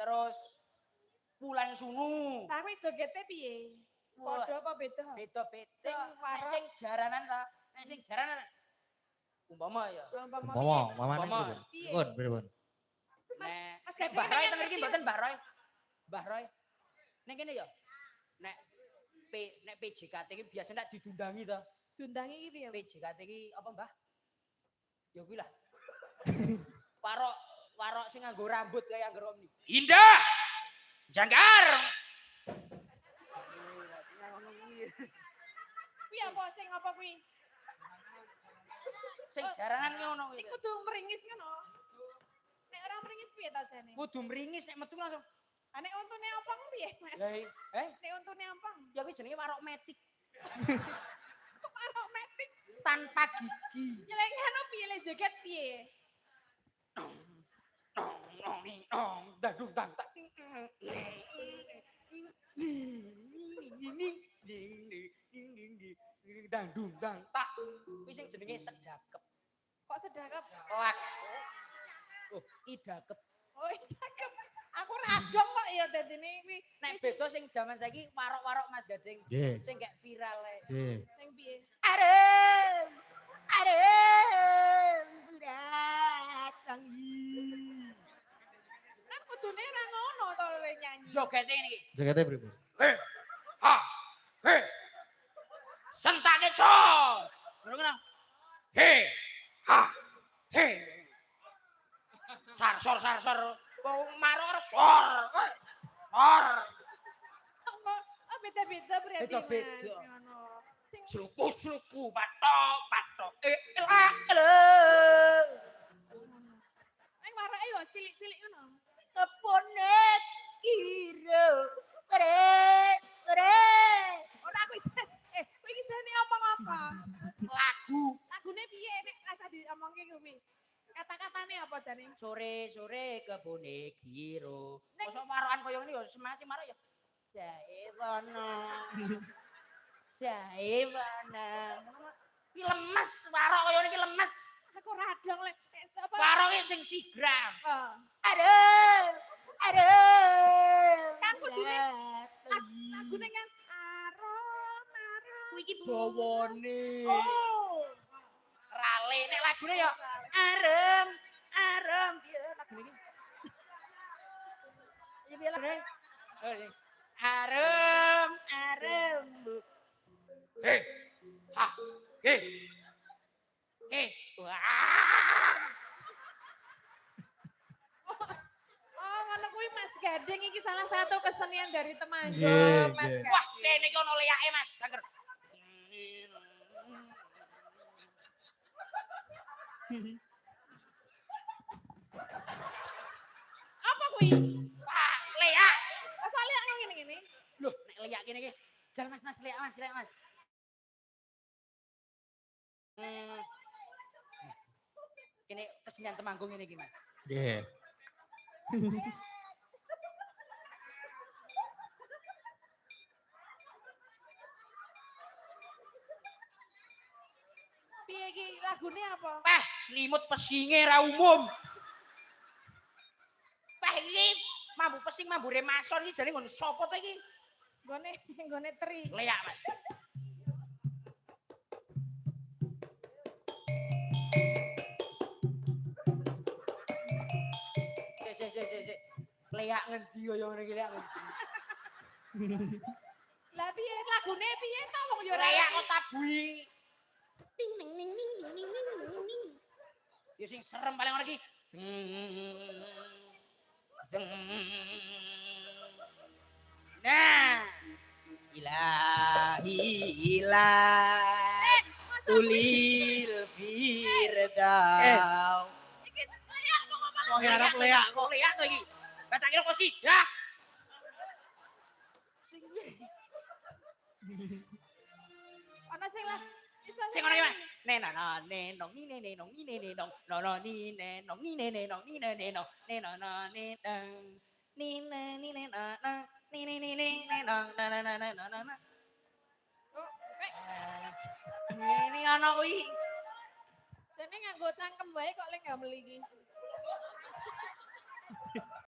terus Wulan Sunu. Tapi jogete piye? Padha apa beda? Beda-beda. Sing jaranan ta? Sing jaranan. Umpama ya. Umpama, pripun? Nek Mbah Roy teng mriki mboten Mbah Roy. Mbah Roy. Ning kene ya. Nek PJKT iki biasane nek didundangi ta. Dundangi iki piye? PJKT iki apa, Mbah? Ya kuwi lah. Warok sing nganggo rambut kaya nganggo Romni. Indah. Jangkar. Kuwi apa kuwi? Sing jaranan ngono kuwi. Iku kudu meringis ngono. Nek ora meringis piye ta jane? Kudu meringis nek metu langsung. Nek untune ompong piye, Mas? Nek untune ompong. Ya kuwi jenenge warok metik. Warok metik tanpa gigi. Nyelengono piye le joget piye? Dadung dang tak. Dandung dang tak. Kuwi sing jenenge sedakep. Kok sedakep? Lak. Oh, idakep. Oh, idakep. Aku radong kok ya dadine kuwi. Nek beda sing jaman saiki warok-warok Mas Gading. Sing gak viral ae. Sing piye? Arem. Budak tangi. Kan kudune ora ngono to le nyanyi. Jogete ngene iki. Jogete pripun? Ha. Sentake cok. Ngono. Ha. Sar. Wong maror sor. Beda-beda berarti. Beda-beda. Ngono. Sing Sluku, patok. Elak. Nek warake yo cilik-cilik ngono. Kepone kira. Sore. Ora kuwi kuwi iki jane omong apa? Lagune piye nek rasa diomongke kuwi? Kata-katane apa jane? Sore kebone kira. Mosok marokan koyo ngene yo semasi marok ya. Jae mana. Ki lemes, warok koyo ngene iki lemes. Aku radang lek apa? Waroke sing sigram. Heeh. Aduh. Kan kudune lagune kan arom. Kuwi iki bawane. Oh. Rale nek lagune ya arem. Piye lagune iki? Iki piye lagune? Arem. Wah. Oh, ngono kuwi Mas Gading iki salah satu kesenian dari Temanggung, Mas Gading. Wah, kene iki ono leyake, Mas. Denger. Apa kuwi? Wah, leyak. Masa lihat ngene-ngene? Loh, nek leyak kene iki. Jan Mas, leyak Mas. Kene kesenian Temanggung ngene iki, Mas. Nggih. Piye iki lagune apa? Selimut pesinge ra umum. Iki mambu pesing, mambu remason iki jane ngono sapa to iki? Nggone teri. Leyak, Mas. Sik. Leyak ngendi yo ngene iki leyak ngendi? Lah piye lagune piye to wong yo ora Leyak kota bui. Ting ning ning ning ning ning ning. Ya sing serem paling ngono iki. Nah, ilahi tulil firdaus. iki leyak kok ngomong. Wong arep leyak kok. Leyak to iki. Batak kira kok sih. Ya. Ana sing lah Sing ngono iki, Mas. Nenong ni nenong no ni nenong ni nenong ni nenong nenong ni nenong na. Ini ana kuwi. Jane nganggo cangkem wae kok lek gak meli iki.